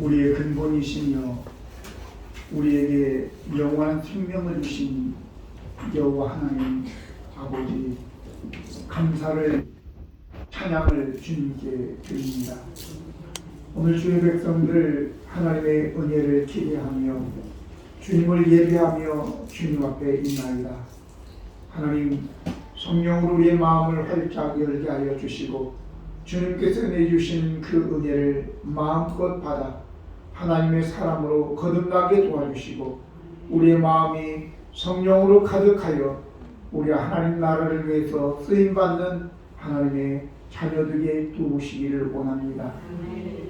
우리의 근본이시며 우리에게 영원한 생명을 주신 여호와 하나님 아버지, 감사를 찬양을 주님께 드립니다. 오늘 주의 백성들 하나님의 은혜를 기대하며 주님을 예배하며 주님 앞에 있나이다. 하나님, 성령으로 우리의 마음을 활짝 열게 하여 주시고 주님께서 은혜 주신 그 은혜를 마음껏 받아 하나님의 사람으로 거듭나게 도와주시고 우리의 마음이 성령으로 가득하여 우리 하나님 나라를 위해서 쓰임받는 하나님의 자녀들에게 도우시기를 원합니다.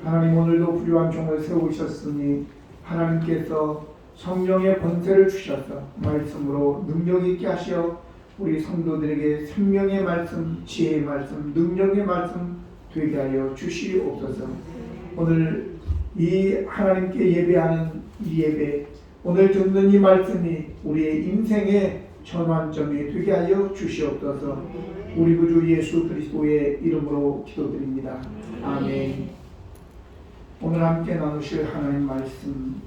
하나님, 오늘도 부유한 종을 세우셨으니 하나님께서 성령의 권세를 주셔서 말씀으로 능력 있게 하시어 우리 성도들에게 생명의 말씀, 지혜의 말씀, 능력의 말씀 되게 하여 주시옵소서. 오늘 이 하나님께 예배하는 이 예배, 오늘 듣는 이 말씀이 우리의 인생의 전환점이 되게 하여 주시옵소서. 우리 구주 예수 그리스도의 이름으로 기도드립니다. 아멘. 오늘 함께 나누실 하나님 말씀,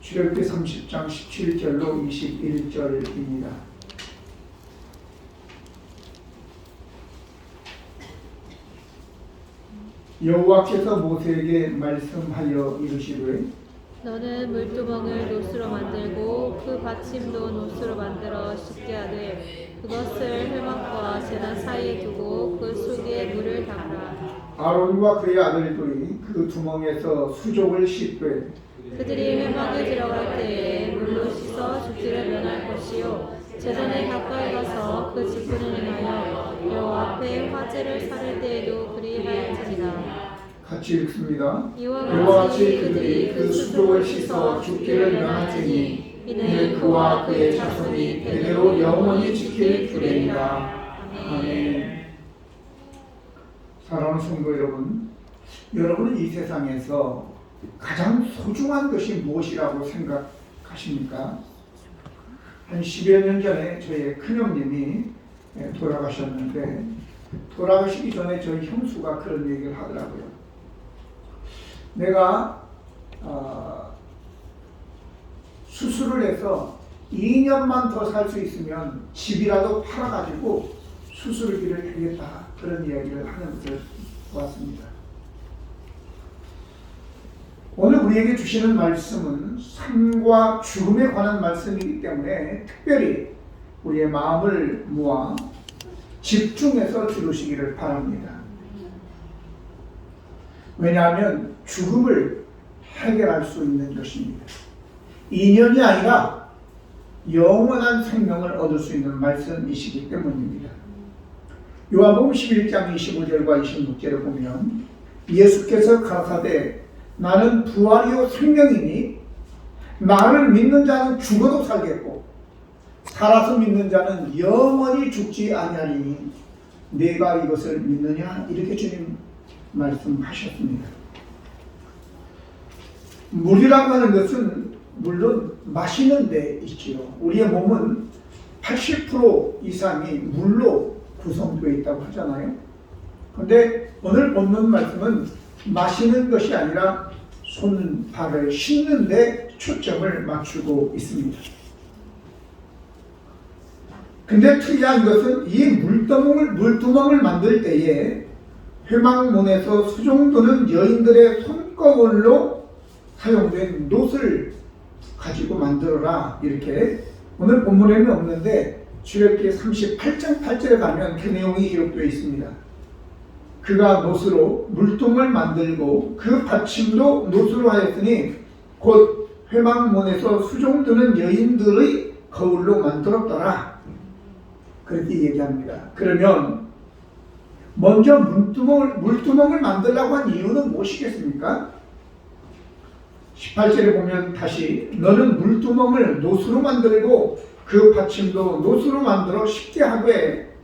출애굽기 30장 17절로 21절입니다. 여호와께서 모세에게 말씀하여 이르시되 너는 물두멍을 노수로 만들고 그 받침도 노수로 만들어 씻게 하되 그것을 회막과 제단 사이에 두고 그 속에 물을 담으라. 아론과 그의 아들들이 그 두멍에서 수족을 씻되 그들이 회막에 들어갈 때에 물로 씻어 죽기를 면할 것이요 제단에 가까이 가서 그 지푸를 행하여 여호와 앞에 화제를 사를 때에도 그리하였으리라. 같이 읽습니다. 이와 같이 그들이 그 수족을 씻어 죽기를 면하지니 이는 그와 그의 자손이 대대로 영원히 지킬 규례니라. 아멘. 사랑하는 성도 여러분, 여러분은 이 세상에서 가장 소중한 것이 무엇이라고 생각하십니까? 한 10여 년 전에 저희 큰형님이 돌아가셨는데, 돌아가시기 전에 저희 형수가 그런 얘기를 하더라고요. 내가 수술을 해서 2년만 더 살 수 있으면 집이라도 팔아가지고 수술비를 내겠다, 그런 이야기를 하면서 왔습니다. 오늘 우리에게 주시는 말씀은 삶과 죽음에 관한 말씀이기 때문에 특별히 우리의 마음을 모아 집중해서 들으시기를 바랍니다. 왜냐하면 죽음을 해결할 수 있는 것입니다. 2년이 아니라 영원한 생명을 얻을 수 있는 말씀이시기 때문입니다. 요한복음 11장 25절과 26절을 보면 예수께서 가라사대 나는 부활이요 생명이니 나를 믿는 자는 죽어도 살겠고 살아서 믿는 자는 영원히 죽지 아니하리니 내가 이것을 믿느냐, 이렇게 주님 말씀하셨습니다. 물이라고 하는 것은 물론 마시는 데 있지요. 우리의 몸은 80% 이상이 물로 구성되어 있다고 하잖아요. 그런데 오늘 본문 말씀은 마시는 것이 아니라 손, 발을 씻는 데 초점을 맞추고 있습니다. 근데 특이한 것은 이 물두멍을 만들 때에 회막문에서 수종드는 여인들의 손거울로 사용된 놋을 가지고 만들어라, 이렇게 오늘 본문에는 없는데 출애굽기 38장 8절에 가면 그 내용이 기록되어 있습니다. 그가 놋으로 물통을 만들고 그 받침도 놋으로 하였으니 곧 회막문에서 수종드는 여인들의 거울로 만들었더라, 그렇게 얘기합니다. 그러면 먼저 물두멍을 만들려고 한 이유는 무엇이겠습니까? 18절에 보면 다시 너는 물두멍을 놋으로 만들고 그 받침도 놋으로 만들어 쉽게 하되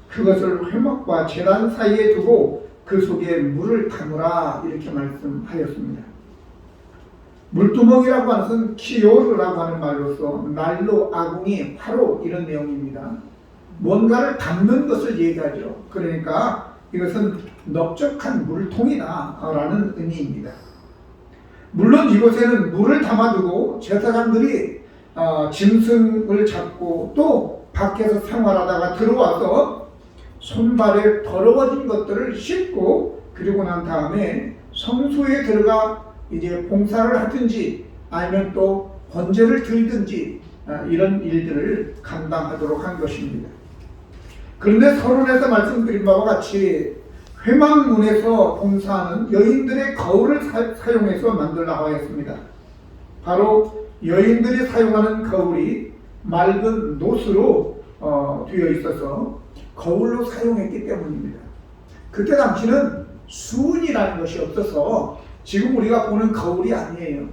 그것을 회막과 제단 사이에 두고 그 속에 물을 담으라, 이렇게 말씀하였습니다. 물두멍이라고 하는 것은 키오르라고 하는 말로서 난로, 아궁이, 화로, 이런 내용입니다. 뭔가를 담는 것을 얘기하죠. 그러니까 이것은 넓적한 물통이다 라는 의미입니다. 물론 이곳에는 물을 담아두고 제사장들이 짐승을 잡고 또 밖에서 생활하다가 들어와서 손발에 더러워진 것들을 씻고 그리고 난 다음에 성소에 들어가 이제 봉사를 하든지 아니면 또 번제를 들든지 이런 일들을 감당하도록 한 것입니다. 그런데 서론에서 말씀드린 바와 같이 회막문에서 봉사하는 여인들의 거울을 사용해서 만들라고 하였습니다. 바로 여인들이 사용하는 거울이 맑은 노수로 되어 있어서 거울로 사용했기 때문입니다. 그때 당시는 수은이라는 것이 없어서 지금 우리가 보는 거울이 아니에요.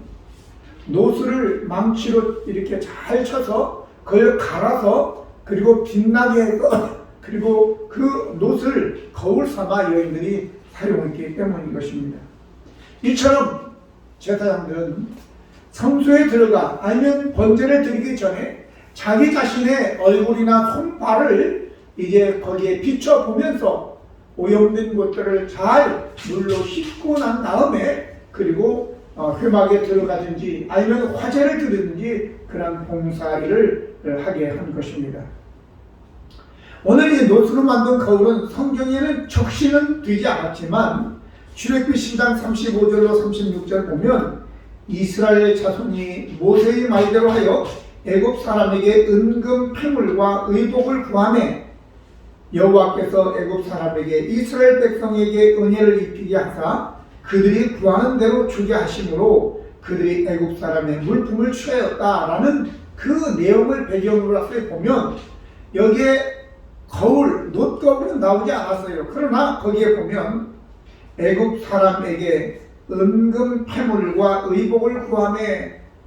노수를 망치로 이렇게 잘 쳐서 그걸 갈아서 그리고 빛나게 해서 그리고 그 노스를 거울 삼아 여인들이 사용했기 때문인 것입니다. 이처럼 제사장들은 성소에 들어가 아니면 번제를 드리기 전에 자기 자신의 얼굴이나 손발을 이제 거기에 비춰보면서 오염된 것들을 잘 물로 씻고 난 다음에 그리고 회막에 들어가든지 아니면 화제를 드리든지 그런 봉사일을 하게 한 것입니다. 오늘 이 노수로 만든 거울은 성경에는 적시는 되지 않았지만 출애굽기 10장 35절로 36절 보면 이스라엘 자손이 모세의 말대로 하여 애굽 사람에게 은금 폐물과 의복을 구하매 여호와께서 애굽 사람에게 이스라엘 백성에게 은혜를 입히게 하사 그들이 구하는 대로 주게 하심으로 그들이 애굽 사람의 물품을 취하였다라는 그 내용을 배경으로 해서 보면 여기에 거울, 놋거울은 나오지 않았어요. 그러나 거기에 보면 애굽 사람에게 은금 폐물과 의복을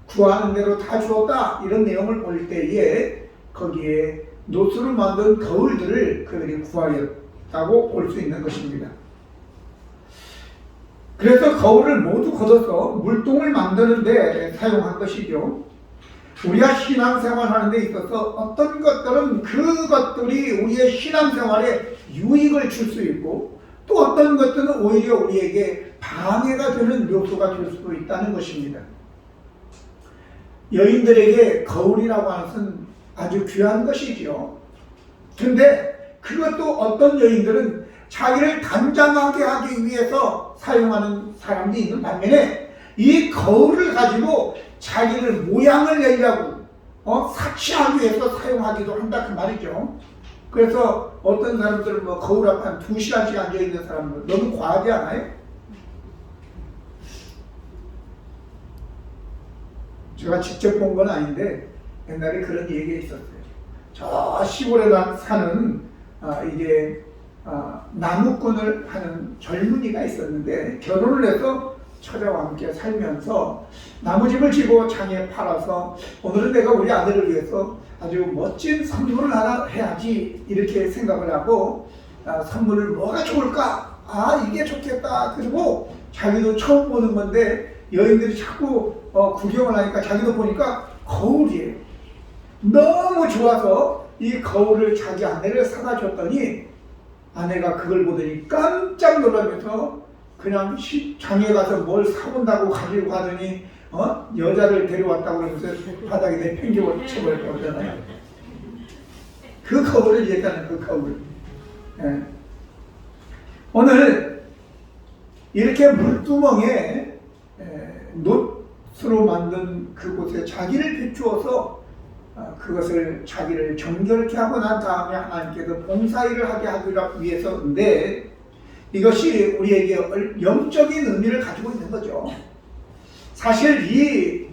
구하는 대로 다 주었다 이런 내용을 볼 때에 거기에 놋으로 만든 거울들을 그들이 구하였다고 볼 수 있는 것입니다. 그래서 거울을 모두 걷어서 물동을 만드는 데 사용한 것이죠. 우리가 신앙생활 하는 데 있어서 어떤 것들은 그것들이 우리의 신앙생활에 유익을 줄 수 있고 또 어떤 것들은 오히려 우리에게 방해가 되는 요소가 될 수도 있다는 것입니다. 여인들에게 거울이라고 하는 것은 아주 귀한 것이지요. 근데 그것도 어떤 여인들은 자기를 단장하게 하기 위해서 사용하는 사람들이 있는 반면에 이 거울을 가지고 자기를 모양을 내려고 사치하기 위해서 사용하기도 한다 그 말이죠. 그래서 어떤 사람들은 뭐 거울 앞에 한 2시간씩 앉아있는 사람들 너무 과하지 않아요? 제가 직접 본 건 아닌데 옛날에 그런 얘기가 있었어요. 저 시골에 사는 이제 나무꾼을 하는 젊은이가 있었는데 결혼을 해서 처자와 함께 살면서 나무집을 지고 장에 팔아서 오늘은 내가 우리 아들을 위해서 아주 멋진 선물을 하나 해야지 이렇게 생각을 하고 선물을 뭐가 좋을까? 이게 좋겠다. 그리고 자기도 처음 보는 건데 여인들이 자꾸 구경을 하니까 자기도 보니까 거울이에요. 너무 좋아서 이 거울을 자기 아내를 사다 줬더니 아내가 그걸 보더니 깜짝 놀라면서 그냥 장에 가서 뭘 사온다고 가지고 가더니 여자를 데려왔다고 그러면서 바닥에 내팽개고 쳐버릴 거잖아요. 그 거울을 얘기하는 그 거울. 예. 오늘 이렇게 물두멍에 놋으로 만든 그곳에 자기를 비추어서 그것을 자기를 정결케 하고 난 다음에 하나님께서 봉사일을 하게 하기 위해서인데 이것이 우리에게 영적인 의미를 가지고 있는 거죠. 사실 이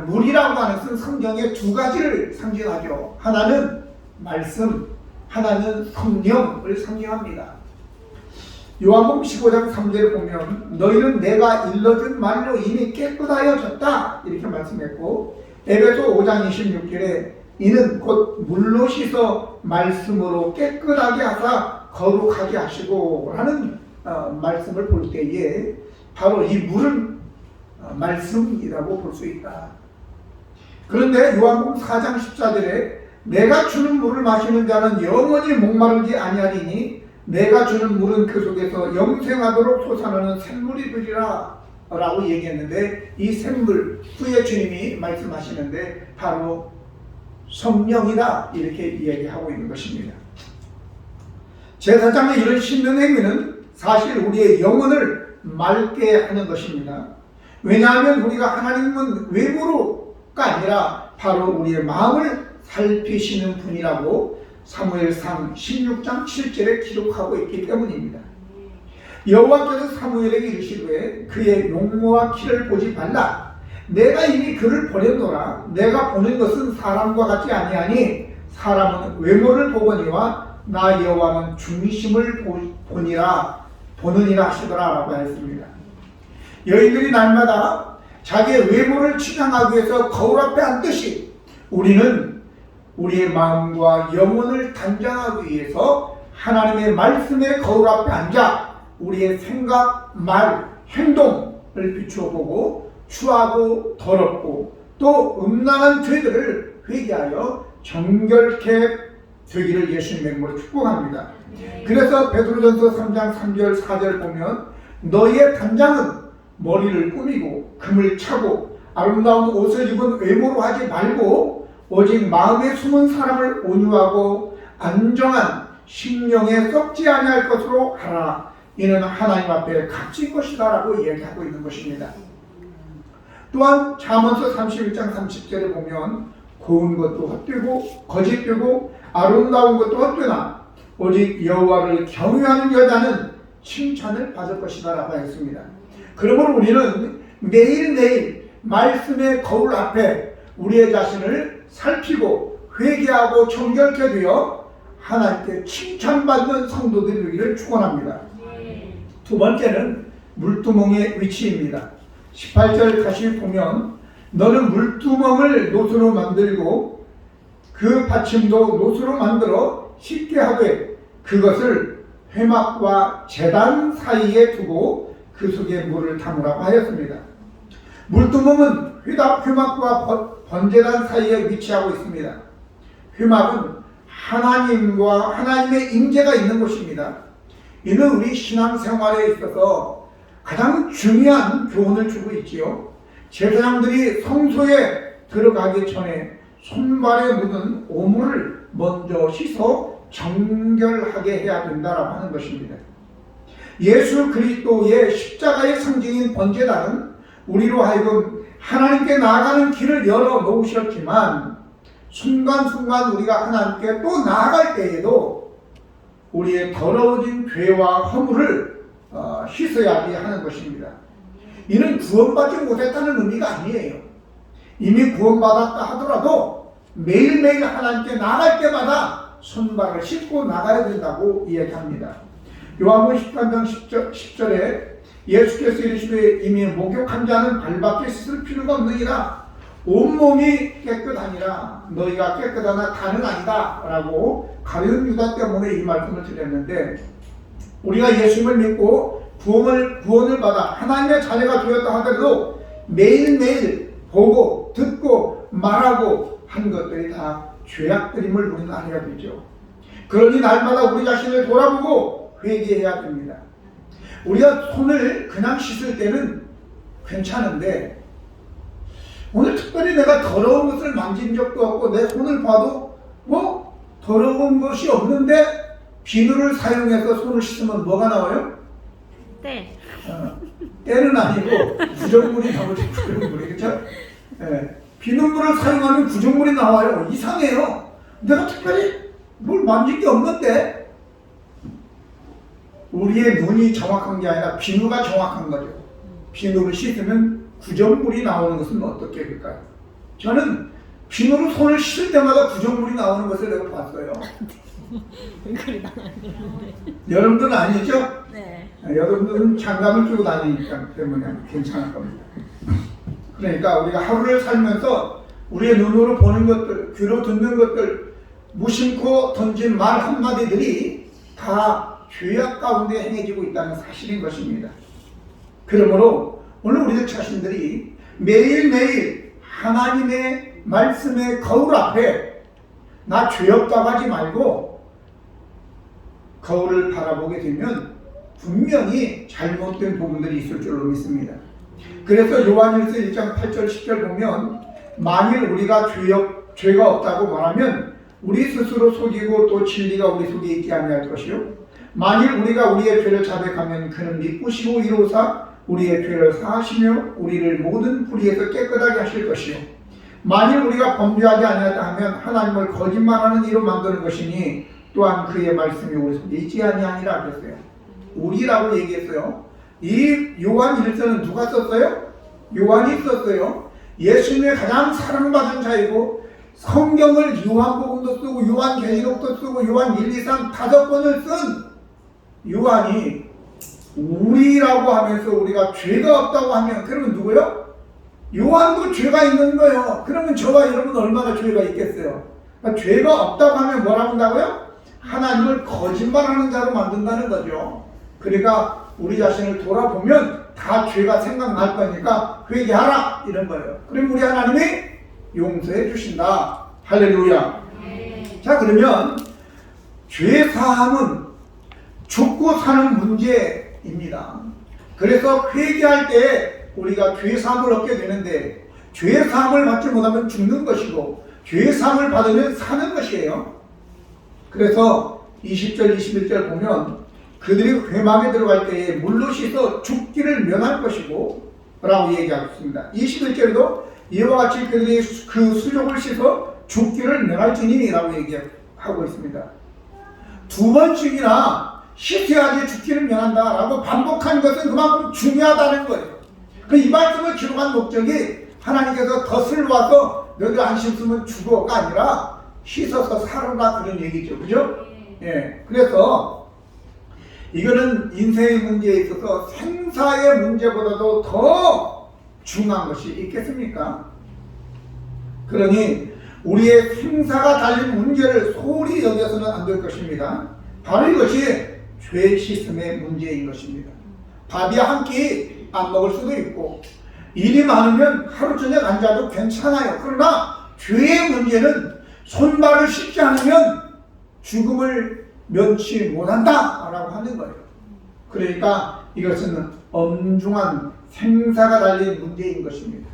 물이라고 하는 것은 성경의 두 가지를 상징하죠. 하나는 말씀, 하나는 성령을 상징합니다. 요한복음 15장 3절을 보면 너희는 내가 일러준 말로 이미 깨끗하여졌다 이렇게 말씀했고 에베소 5장 26절에 이는 곧 물로 씻어 말씀으로 깨끗하게 하사 거룩하게 하시고 라는 말씀을 볼 때에 바로 이 물은 말씀이라고 볼 수 있다. 그런데 요한복음 4장 14절에 내가 주는 물을 마시는 자는 영원히 목마르지 아니하리니 내가 주는 물은 그 속에서 영생하도록 솟아나는 샘물이 되리라 라고 얘기했는데 이 샘물 후에 주님이 말씀하시는데 바로 성령이다 이렇게 얘기하고 있는 것입니다. 제사장의 이런 씻는 행위는 사실 우리의 영혼을 맑게 하는 것입니다. 왜냐하면 우리가 하나님은 외부로가 아니라 바로 우리의 마음을 살피시는 분이라고 사무엘상 16장 7절에 기록하고 있기 때문입니다. 여호와께서 사무엘에게 이르시되 그의 용모와 키를 보지 말라. 내가 이미 그를 버렸노라. 내가 보는 것은 사람과 같지 아니하니 사람은 외모를 보거니와 나 여호와는 중심을 보느니라 하시더라 라고 했습니다. 여인들이 날마다 자기의 외모를 치장하기 위해서 거울 앞에 앉듯이 우리는 우리의 마음과 영혼을 단장하기 위해서 하나님의 말씀의 거울 앞에 앉아 우리의 생각, 말, 행동을 비추어 보고 추하고 더럽고 또 음란한 죄들을 회개하여 정결케 되기를 예수님의 이름으로 축복합니다. 그래서 베드로전서 3장 3절 4절 보면 너희의 단장은 머리를 꾸미고 금을 차고 아름다운 옷을 입은 외모로 하지 말고 오직 마음에 숨은 사람을 온유하고 안정한 심령에 썩지 아니할 것으로 하라. 이는 하나님 앞에 값진 것이다 라고 얘기하고 있는 것입니다. 또한 잠언서 31장 30절에 보면 고운 것도 헛되고 거짓되고 아름다운 것도 헛되나 오직 여호와를 경외하는 여자는 칭찬을 받을 것이다 라고 했습니다. 그러므로 우리는 매일매일 말씀의 거울 앞에 우리의 자신을 살피고 회개하고 정결케 되어 하나님께 칭찬받는 성도들이 되기를 축원합니다. 두 번째는 물두멍의 위치입니다. 18절 다시 보면 너는 물두멍을 노수로 만들고 그 받침도 노수로 만들어 쉽게 하되 그것을 회막과 제단 사이에 두고 그 속에 물을 담으라고 하였습니다. 물두멍은 회막과 번제단 사이에 위치하고 있습니다. 회막은 하나님과 하나님의 임재가 있는 곳입니다. 이는 우리 신앙생활에 있어서 가장 중요한 교훈을 주고 있지요. 제사장들이 성소에 들어가기 전에 손발에 묻은 오물을 먼저 씻어 정결하게 해야 된다라고 하는 것입니다. 예수 그리스도의 십자가의 상징인 번제단은 우리로 하여금 하나님께 나아가는 길을 열어 놓으셨지만 순간순간 우리가 하나님께 또 나아갈 때에도 우리의 더러워진 죄와 허물을 씻어야지 하는 것입니다. 이는 구원받지 못했다는 의미가 아니에요. 이미 구원받았다 하더라도 매일매일 하나님께 나갈 때마다 손발을 씻고 나가야 된다고 이야기합니다. 요한복음 13장 10절에 예수께서 이르시되 이미 목욕한 자는 발밖에 씻을 필요가 없느니라 온몸이 깨끗하니라 너희가 깨끗하나 다는 아니다 라고 가룟 유다 때문에 이 말씀을 드렸는데 우리가 예수님을 믿고 구원을 받아 하나님의 자녀가 되었다 하더라도 매일매일 보고 듣고 말하고 한 것들이 다 죄악들임을 우리는 알아야 되죠. 그러니 날마다 우리 자신을 돌아보고 회개해야 됩니다. 우리가 손을 그냥 씻을 때는 괜찮은데 오늘 특별히 내가 더러운 것을 만진 적도 없고 내 손을 봐도 뭐 더러운 것이 없는데 비누를 사용해서 손을 씻으면 뭐가 나와요? 때. 때는 아니고 구정물이 나오죠. 구정물이 그렇죠? 예, 비눗물을 사용하면 구정물이 나와요. 이상해요. 내가 특별히 뭘 만진 게 없는데 우리의 눈이 정확한 게 아니라 비누가 정확한 거죠. 비누를 씻으면 구정물이 나오는 것은 어떻게 될까요? 저는 비누로 손을 씻을 때마다 구정물이 나오는 것을 내가 봤어요. 여러분들은 아니죠? 네. 여러분들은 장갑을 끼고 다니니까 때문에 괜찮을 겁니다. 그러니까 우리가 하루를 살면서 우리의 눈으로 보는 것들, 귀로 듣는 것들, 무심코 던진 말 한마디들이 다 죄악 가운데 행해지고 있다는 사실인 것입니다. 그러므로 오늘 우리들 자신들이 매일매일 하나님의 말씀의 거울 앞에 나 죄 없다고 하지 말고 거울을 바라보게 되면 분명히 잘못된 부분들이 있을 줄로 믿습니다. 그래서 요한일서 1장 8절 10절 보면 만일 우리가 죄가 없다고 말하면 우리 스스로 속이고 또 진리가 우리 속에 있지 아니할 것이요 만일 우리가 우리의 죄를 자백하면 그는 미쁘시고 이로사 우리의 죄를 사하시며 우리를 모든 불의에서 깨끗하게 하실 것이요 만일 우리가 범죄하지 아니하다 하면 하나님을 거짓말하는 이로 만드는 것이니 또한 그의 말씀이 우리 속에 있지 아니하니라 그랬어요. 우리라고 얘기했어요. 이 요한 1서는 누가 썼어요? 요한이 썼어요. 예수님의 가장 사랑받은 자이고 성경을 요한복음도 쓰고 요한계시록도 쓰고 요한 1, 2, 3 5번을 쓴 요한이 우리라고 하면서 우리가 죄가 없다고 하면 그러면 누구요? 요한도 죄가 있는 거예요. 그러면 저와 여러분 얼마나 죄가 있겠어요? 그러니까 죄가 없다고 하면 뭐라고 한다고요? 하나님을 거짓말하는 자로 만든다는 거죠. 그러니까 우리 자신을 돌아보면 다 죄가 생각날 거니까 회개하라 이런 거예요. 그럼 우리 하나님이 용서해 주신다. 할렐루야. 자, 그러면 죄 사함은 죽고 사는 문제입니다. 그래서 회개할 때 우리가 죄 사함을 얻게 되는데 죄 사함을 받지 못하면 죽는 것이고 죄 사함을 받으면 사는 것이에요. 그래서 20절 21절 보면 그들이 회막에 들어갈 때에 물로 씻어 죽기를 면할 것이고 라고 얘기하고 있습니다. 21절에도 이와 같이 그들이 그 수족을 씻어 죽기를 면할지니 라고 얘기하고 있습니다. 두 번씩이나 씻어야지 죽기를 면한다 라고 반복한 것은 그만큼 중요하다는 거예요. 이 말씀을 기록한 목적이 하나님께서 덫을 놔서 너희들 안 씻으면 죽어가 아니라 씻어서 살아라 그런 얘기죠. 그죠? 예. 그래서 이거는 인생의 문제에 있어서 생사의 문제보다도 더 중요한 것이 있겠습니까? 그러니 우리의 생사가 달린 문제를 소홀히 여겨서는 안 될 것입니다. 바로 이것이 죄 씻음의 문제인 것입니다. 밥이 한 끼 안 먹을 수도 있고 일이 많으면 하루 저녁 안 자도 괜찮아요. 그러나 죄의 문제는 손발을 씻지 않으면 죽음을 면치 못한다 라고 하는 거예요. 그러니까 이것은 엄중한 생사가 달린 문제인 것입니다.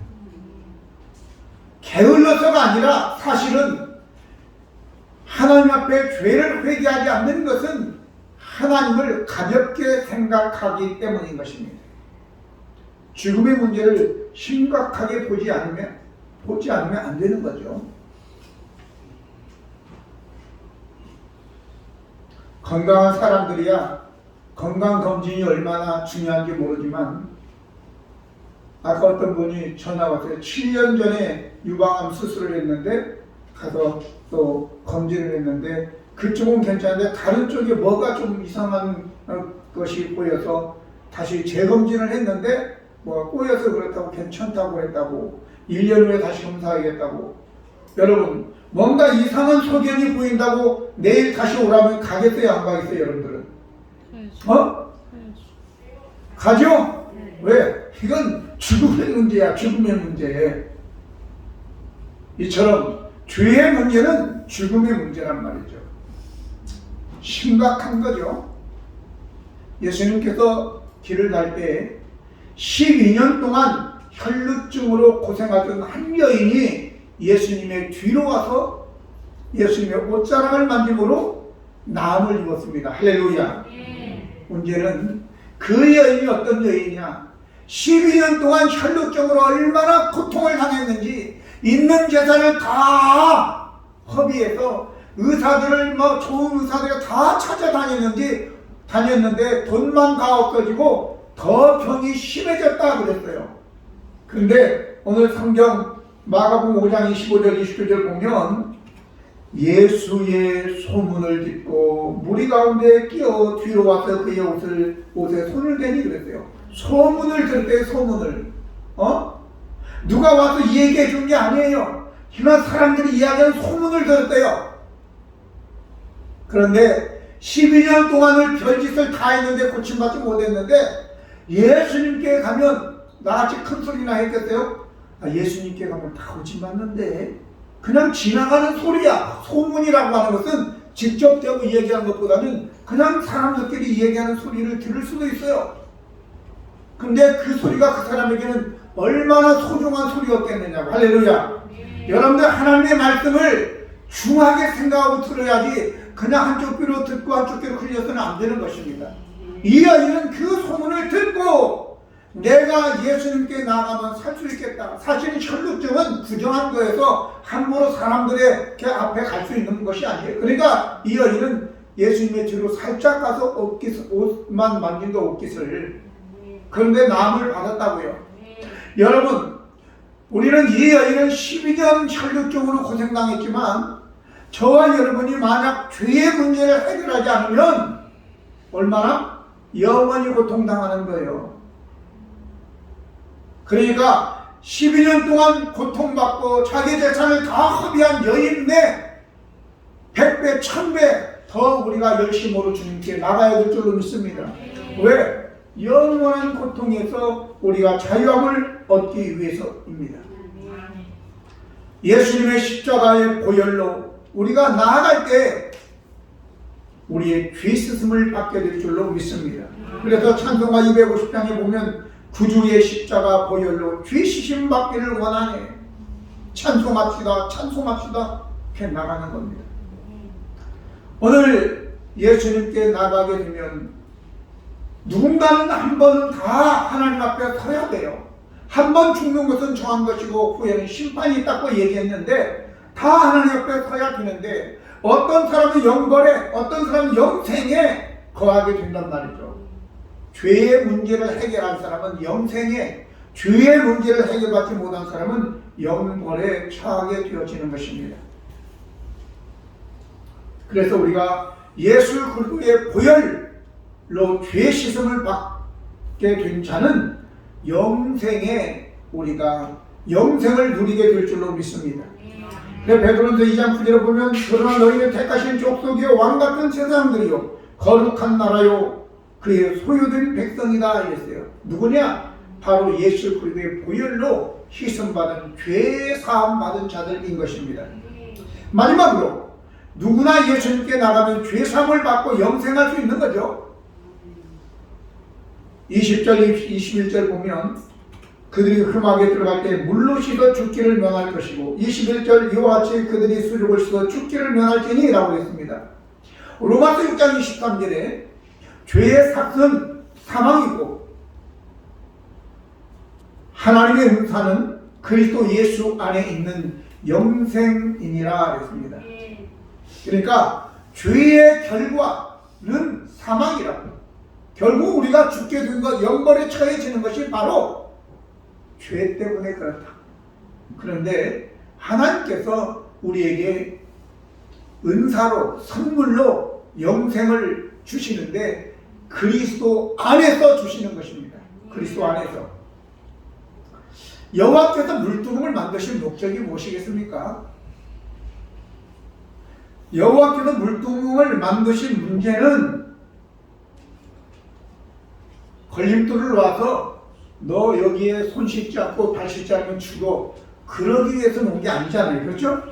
게을러서가 아니라 사실은 하나님 앞에 죄를 회개하지 않는 것은 하나님을 가볍게 생각하기 때문인 것입니다. 죽음의 문제를 심각하게 보지 않으면 안 되는 거죠. 건강한 사람들이야 건강검진이 얼마나 중요한지 모르지만 아까 어떤 분이 전화 왔어요. 7년 전에 유방암 수술을 했는데 가서 또 검진을 했는데 그쪽은 괜찮은데 다른 쪽에 뭐가 좀 이상한 것이 보여서 다시 재검진을 했는데 뭐 꼬여서 그렇다고 괜찮다고 했다고 1년 후에 다시 검사하겠다고. 여러분 뭔가 이상한 소견이 보인다고 내일 다시 오라면 가겠어요 안 가겠어요 여러분들은? 가죠? 왜? 이건 죽음의 문제야. 죽음의 문제. 이처럼 죄의 문제는 죽음의 문제란 말이죠. 심각한 거죠. 예수님께서 길을 갈 때 12년 동안 혈루증으로 고생하던 한 여인이 예수님의 뒤로 와서 예수님의 옷자락을 만짐으로 나음을 입었습니다. 할렐루야. 문제는 그 여인이 어떤 여인이냐? 12년 동안 혈루증으로 얼마나 고통을 당했는지 있는 재산을 다 허비해서 의사들을 좋은 의사들을 다 다녔는데 돈만 다 없어지고 더 병이 심해졌다 그랬어요. 그런데 오늘 성경 마가복음 5장 25절 29절 보면 예수의 소문을 듣고 무리 가운데 끼어 뒤로 와서 그의 옷에 손을 대니 그랬어요. 소문을 들었대요. 소문을. 누가 와서 얘기해 준 게 아니에요. 그냥 사람들이 이야기하는 소문을 들었대요. 그런데 12년 동안을 별짓을 다 했는데 고침받지 못했는데 예수님께 가면 나같이 큰 소리나 했겠어요? 예수님께 가면 다 고침받는데 그냥 지나가는 소리야. 소문이라고 하는 것은 직접 대고 얘기하는 것보다는 그냥 사람들끼리 얘기하는 소리를 들을 수도 있어요. 근데 그 소리가 그 사람에게는 얼마나 소중한 소리였겠느냐고. 할렐루야. 여러분들 하나님의 말씀을 중하게 생각하고 들어야지 그냥 한쪽 귀로 듣고 한쪽 귀로 흘려서는 안 되는 것입니다. 이 아이는 그 소문을 듣고 내가 예수님께 나가면 살 수 있겠다. 사실 혈육증은 부정한 거에서 함부로 사람들의 앞에 갈 수 있는 것이 아니에요. 그러니까 이 아이는 예수님의 뒤로 살짝 가서 옷만 만진 거 옷깃을, 그런데 나음을 받았다고요. 여러분, 우리는 이 아이는 12년 혈육증으로 고생당했지만 저와 여러분이 만약 죄의 문제를 해결하지 않으면 얼마나 영원히 고통당하는 거예요. 그러니까 12년 동안 고통받고 자기 재산을 다 허비한 여인인데 100배, 1000배 더 우리가 열심으로 주님께 나가야 될 줄로 믿습니다. 왜? 영원한 고통에서 우리가 자유함을 얻기 위해서입니다. 예수님의 십자가의 보혈로 우리가 나아갈 때 우리의 죄 씻음을 받게 될 줄로 믿습니다. 그래서 찬송가 250장에 보면 구주의 십자가 보혈로 죄 씻음 받기를 원하네. 찬송합시다, 찬송합시다. 이렇게 나가는 겁니다. 오늘 예수님께 나가게 되면 누군가는 한 번은 다 하나님 앞에 서야 돼요. 한 번 죽는 것은 정한 것이고 후에는 심판이 있다고 얘기했는데 다 하나님 앞에 서야 되는데 어떤 사람은 영벌에, 어떤 사람은 영생에 거하게 된단 말이죠. 죄의 문제를 해결한 사람은 영생에, 죄의 문제를 해결받지 못한 사람은 영벌에 처하게 되어지는 것입니다. 그래서 우리가 예수 그리스도의 보혈로 죄 씻음을 받게 된 자는 영생에 우리가 영생을 누리게 될 줄로 믿습니다. 베드로전서 2장 9절에 보면 그러나 너희는 택하신 족속이요 왕같은 세상들이요 거룩한 나라요 그의 소유된 백성이다 이랬어요. 누구냐? 바로 예수 그리스도의 보혈로 씻음받은 죄 사함 받은 자들인 것입니다. 마지막으로 누구나 예수님께 나가면 죄 사함을 받고 영생할 수 있는 거죠. 20절 21절 보면 그들이 흠하게 들어갈 때 물로 씻어 죽기를 면할 것이고 21절 이와 같이 그들이 수족을 씻어 죽기를 면할지니 라고 했습니다. 로마서 6장 23절에 죄의 삭은 사망이고 하나님의 은사는 그리스도 예수 안에 있는 영생이니라 했습니다. 그러니까 죄의 결과는 사망이라고. 결국 우리가 죽게 된 것, 영벌에 처해지는 것이 바로 죄 때문에 그렇다. 그런데 하나님께서 우리에게 은사로, 선물로 영생을 주시는데 그리스도 안에서 주시는 것입니다. 그리스도 안에서. 여호와께서 물두멍을 만드신 목적이 무엇이겠습니까? 여호와께서 물두멍을 만드신 문제는 걸림돌을 놔서 너 여기에 손 씻지 않고 발 씻지 않으면 죽어. 그러기 위해서 놓은 게 아니잖아요. 그렇죠?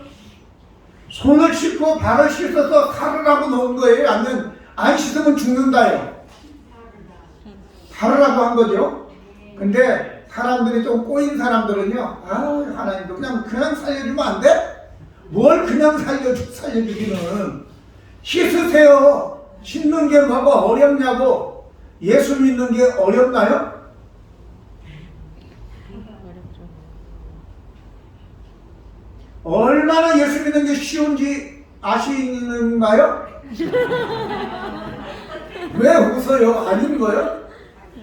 손을 씻고 발을 씻어서 살으라고 놓은 거예요? 아니면 안 씻으면 죽는다요? 살으라고 한 거죠. 근데 사람들이 좀 꼬인 사람들은요, 아, 하나님도 그냥 살려주면 안 돼? 뭘 그냥 살려주기는. 씻으세요. 씻는 게 뭐가 어렵냐고. 예수 믿는 게 어렵나요? 얼마나 예수 믿는 게 쉬운지 아시는가요? 왜 웃어요? 아닌 거요?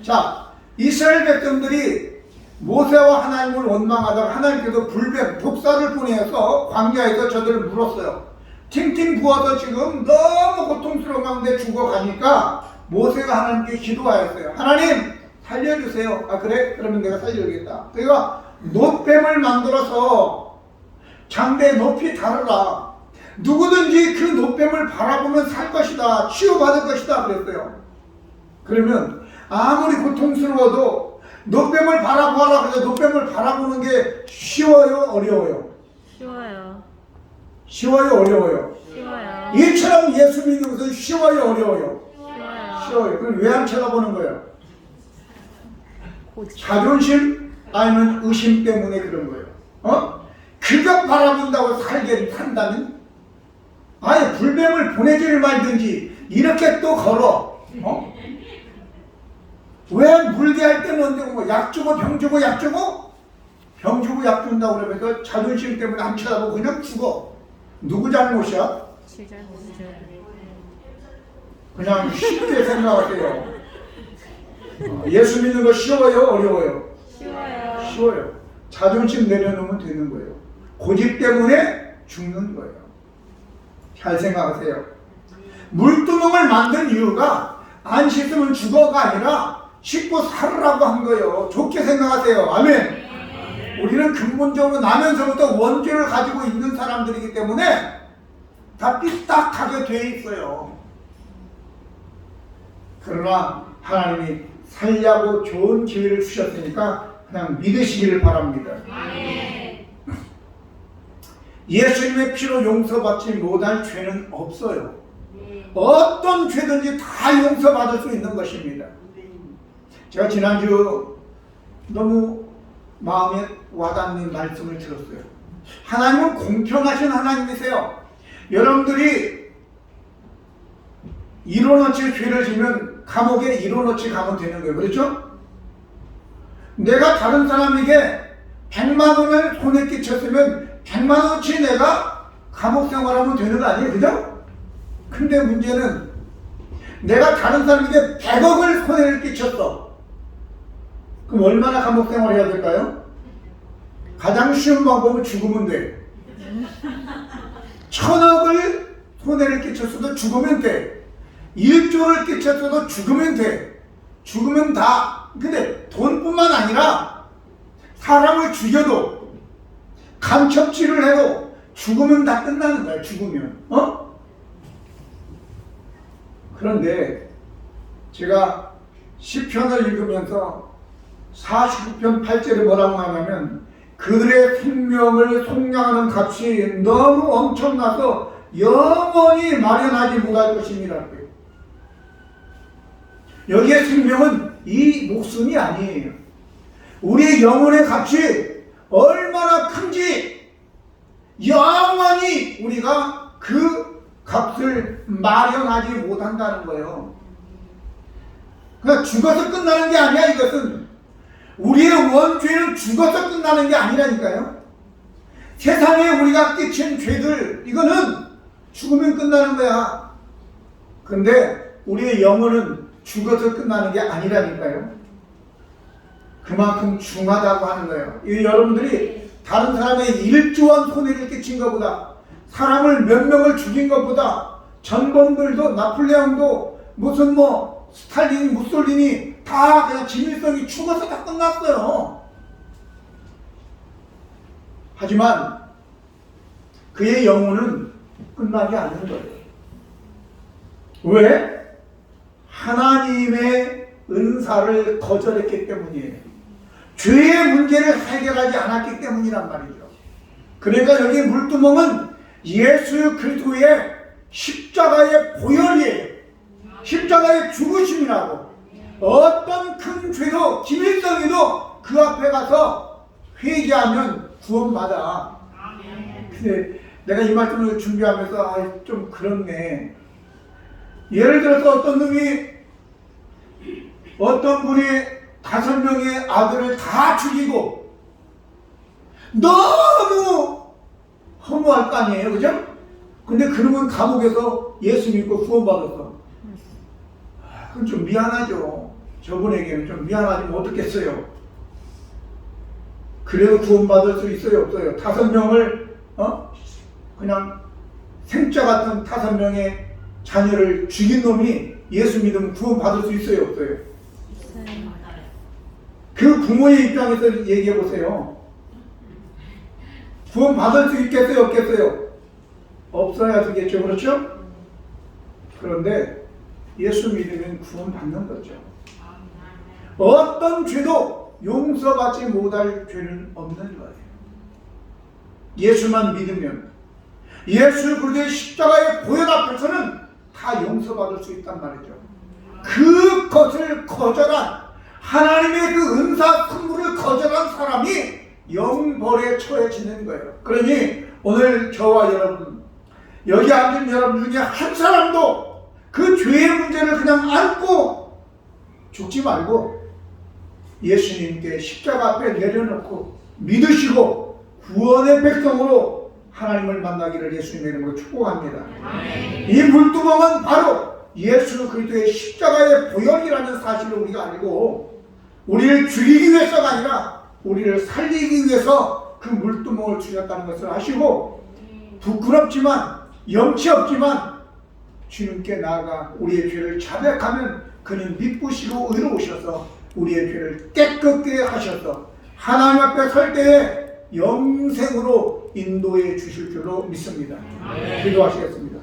자, 이스라엘 백성들이 모세와 하나님을 원망하다가 하나님께서 불뱀, 독사를 보내서 광야에서 저들을 물었어요. 팅팅 부어서 지금 너무 고통스러운 가운데 죽어가니까 모세가 하나님께 기도하였어요. 하나님 살려주세요. 아 그래? 그러면 내가 살려주겠다. 그러니까 놋뱀을 만들어서 장대 높이 다르라. 누구든지 그 놋뱀을 바라보면 살 것이다. 치유받을 것이다. 그랬어요. 그러면 아무리 고통스러워도 놋뱀을 바라보라. 그래서 놋뱀을 바라보는 게 쉬워요? 어려워요? 쉬워요. 쉬워요? 어려워요? 쉬워요. 이처럼 예수 믿는 것은 쉬워요? 어려워요? 쉬워요. 쉬워요. 그럼 왜 안 쳐다보는 거예요? 자존심 아니면 의심 때문에 그런 거예요. 그것 바라본다고 살게 산다면 아예 불뱀을 보내지를 말든지 이렇게 또 걸어. 왜 물게 할 때는 뭐 약 주고 병 주고 약 주고 병 주고 약 준다고 그러면서 자존심 때문에 안 쳐다보고 그냥 죽어. 누구 잘못이야? 그냥 쉽게 생각하세요. 예수 믿는 거 쉬워요? 어려워요? 쉬워요. 쉬워요. 자존심 내려놓으면 되는 거예요. 고집 때문에 죽는 거예요. 잘 생각하세요. 물두멍을 만든 이유가 안 씻으면 죽어가 아니라 씻고 살으라고 한 거예요. 좋게 생각하세요. 아멘. 우리는 근본적으로 나면서부터 원죄를 가지고 있는 사람들이기 때문에 다 삐딱하게 돼 있어요. 그러나 하나님이 살려고 좋은 기회를 주셨으니까 그냥 믿으시기를 바랍니다. 예수님의 피로 용서받지 못할 죄는 없어요. 어떤 죄든지 다 용서받을 수 있는 것입니다. 제가 지난주 너무 마음에 와닿는 말씀을 들었어요. 하나님은 공평하신 하나님이세요. 여러분들이 1원어치 죄를 지면 감옥에 1원어치 가면 되는 거예요. 그렇죠? 내가 다른 사람에게 100만 원을 손에 끼쳤으면 100만 원어치 내가 감옥 생활하면 되는 거 아니에요? 그죠? 근데 문제는 내가 다른 사람에게 100억을 손해를 끼쳤어. 그럼 얼마나 감옥 생활해야 될까요? 가장 쉬운 방법은 죽으면 돼. 1000억을 손해를 끼쳤어도 죽으면 돼. 1조를 끼쳤어도 죽으면 돼. 죽으면 다. 근데 돈뿐만 아니라 사람을 죽여도 간첩질을 해도 죽으면 다 끝나는 거야. 죽으면. 그런데 제가 시편을 읽으면서 49편 8절에 뭐라고 하냐면 그들의 생명을 속량하는 값이 너무 엄청나서 영원히 마련하지 못할 것입니다. 여기에 생명은 이 목숨이 아니에요. 우리의 영혼의 값이 얼마나 큰지 영원히 우리가 그 값을 마련하지 못한다는 거예요. 그러니까 죽어서 끝나는 게 아니야. 이것은 우리의 원죄는 죽어서 끝나는 게 아니라니까요. 세상에 우리가 끼친 죄들 이거는 죽으면 끝나는 거야. 근데 우리의 영혼은 죽어서 끝나는 게 아니라니까요. 그만큼 중하다고 하는 거예요. 여러분들이 다른 사람의 1조원 손해를 끼친 것보다 사람을 몇 명을 죽인 것보다 전범들도 나폴레옹도 무슨 스탈린, 무솔리니 다 그냥 진일성이 죽어서 다 끝났어요. 하지만 그의 영혼은 끝나지 않는 거예요. 왜? 하나님의 은사를 거절했기 때문이에요. 죄의 문제를 해결하지 않았기 때문이란 말이죠. 그러니까 여기 물두멍은 예수 그리스도의 십자가의 보혈이에요. 십자가의 죽으심이라고. 어떤 큰 죄도 기밀성이도 그 앞에 가서 회개하면 구원받아. 근데 내가 이 말씀을 준비하면서 좀 그렇네. 예를 들어서 어떤 분이 5명의 아들을 다 죽이고 너무 허무할 거 아니에요. 그죠? 근데 그놈은 감옥에서 예수 믿고 구원받았어. 그건 좀 미안하죠. 저분에게는 좀 미안하지만 어떻겠어요. 그래도 구원받을 수 있어요? 없어요? 5명을 그냥 생자 같은 5명의 자녀를 죽인 놈이 예수 믿으면 구원받을 수 있어요? 없어요? 그 부모의 입장에서 얘기해 보세요. 구원받을 수 있겠어요? 없겠어요? 없어야 되겠죠. 그렇죠? 그런데 예수 믿으면 구원받는 거죠. 어떤 죄도 용서받지 못할 죄는 없는 거예요. 예수만 믿으면 예수 그리스도의 십자가의 보혈 앞에서는 다 용서받을 수 있단 말이죠. 그것을 거절한 하나님의 그 은사 선물을 거절한 사람이 영벌에 처해지는 거예요. 그러니 오늘 저와 여러분, 여기 앉은 여러분 중에 한 사람도 그 죄의 문제를 그냥 안고 죽지 말고 예수님께 십자가 앞에 내려놓고 믿으시고 구원의 백성으로 하나님을 만나기를 예수님의 이름으로 축복합니다. 이 물두멍은 바로 예수 그리스도의 십자가의 보혈이라는 사실을 우리가 알고 우리를 죽이기 위해서가 아니라 우리를 살리기 위해서 그 물두멍을 주셨다는 것을 아시고 부끄럽지만 염치 없지만 주님께 나아가 우리의 죄를 자백하면 그는 미쁘시고 의로우셔서 우리의 죄를 깨끗게 하셔서 하나님 앞에 설 때에 영생으로 인도해 주실 줄로 믿습니다. 기도하시겠습니다.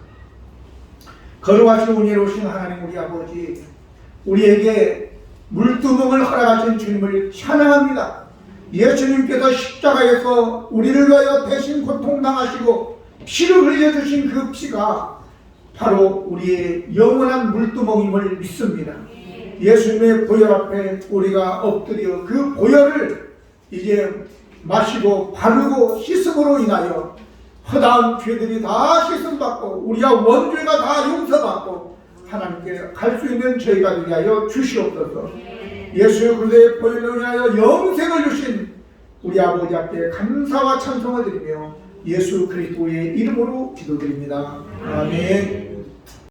거룩하시고 은혜로우신 하나님 우리 아버지, 우리에게 물두멍을 허락하신 주님을 찬양합니다. 예수님께서 십자가에서 우리를 위하여 대신 고통당하시고 피를 흘려주신 그 피가 바로 우리의 영원한 물두멍임을 믿습니다. 예수님의 보혈 앞에 우리가 엎드려 그 보혈을 이제 마시고 바르고 씻음으로 인하여 허다한 죄들이 다 씻음받고 우리가 원죄가 다 용서받고 하나님께 갈 수 있는 저희가 되게 하여 주시옵소서. 예수 그리스도의 보혈로 인하여 영생을 주신 우리 아버지 앞에 감사와 찬송을 드리며 예수 그리스도의 이름으로 기도드립니다. 아멘.